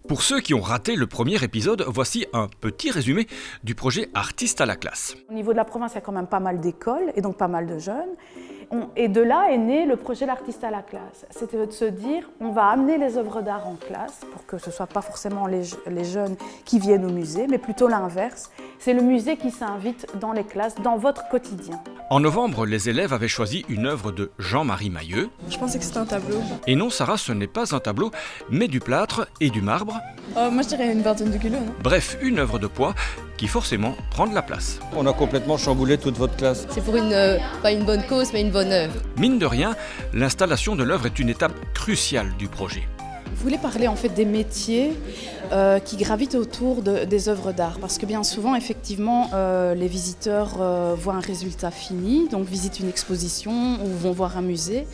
Pour ceux qui ont raté le premier épisode, voici un petit résumé du projet Artistes à la classe. Au niveau de la province, il y a quand même pas mal d'écoles et donc pas mal de jeunes. Et de là est né le projet L'Artiste à la classe. C'était de se dire, on va amener les œuvres d'art en classe pour que ce ne soit pas forcément les jeunes qui viennent au musée, mais plutôt l'inverse. C'est le musée qui s'invite dans les classes, dans votre quotidien. En novembre, les élèves avaient choisi une œuvre de Jean-Marie Mahieu. Je pensais que c'était un tableau. Et non, Sarah, ce n'est pas un tableau, mais du plâtre et du marbre. Moi je dirais une vingtaine de kilos, non? Bref, une œuvre de poids qui forcément prend de la place. On a complètement chamboulé toute votre classe. C'est pour pas une bonne cause, mais une bonne œuvre. Mine de rien, l'installation de l'œuvre est une étape cruciale du projet. Je voulais parler en fait des métiers qui gravitent autour des œuvres d'art, parce que bien souvent, effectivement, les visiteurs voient un résultat fini, donc visitent une exposition ou vont voir un musée.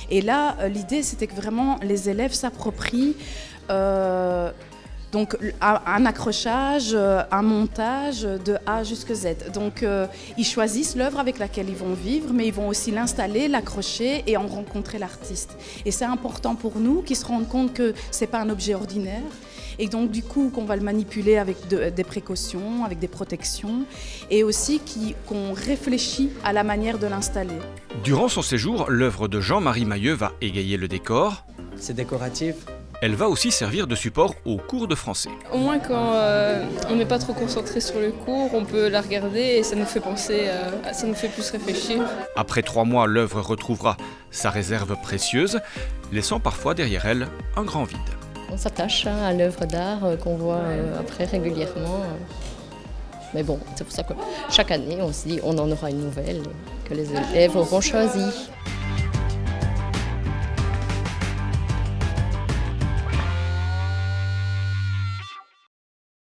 Et là, l'idée, c'était que vraiment les élèves s'approprient donc un accrochage, un montage de A jusqu'à Z. Donc ils choisissent l'œuvre avec laquelle ils vont vivre, mais ils vont aussi l'installer, l'accrocher et en rencontrer l'artiste. Et c'est important pour nous qu'ils se rendent compte que ce n'est pas un objet ordinaire. Et donc du coup qu'on va le manipuler avec des précautions, avec des protections, et aussi qu'on réfléchit à la manière de l'installer. N'est son séjour, l'œuvre de Jean-Marie Mahieu va égayer le décor. C'est décoratif. Elle va aussi servir de support aux cours de français. Au moins quand on n'est pas trop concentré sur le cours, on peut la regarder et ça nous fait penser, ça nous fait plus réfléchir. Après 3 mois, l'œuvre retrouvera sa réserve précieuse, laissant parfois derrière elle un grand vide. On s'attache à l'œuvre d'art qu'on voit après régulièrement. Mais bon, c'est pour ça que chaque année, on se dit on en aura une nouvelle que les élèves auront choisie.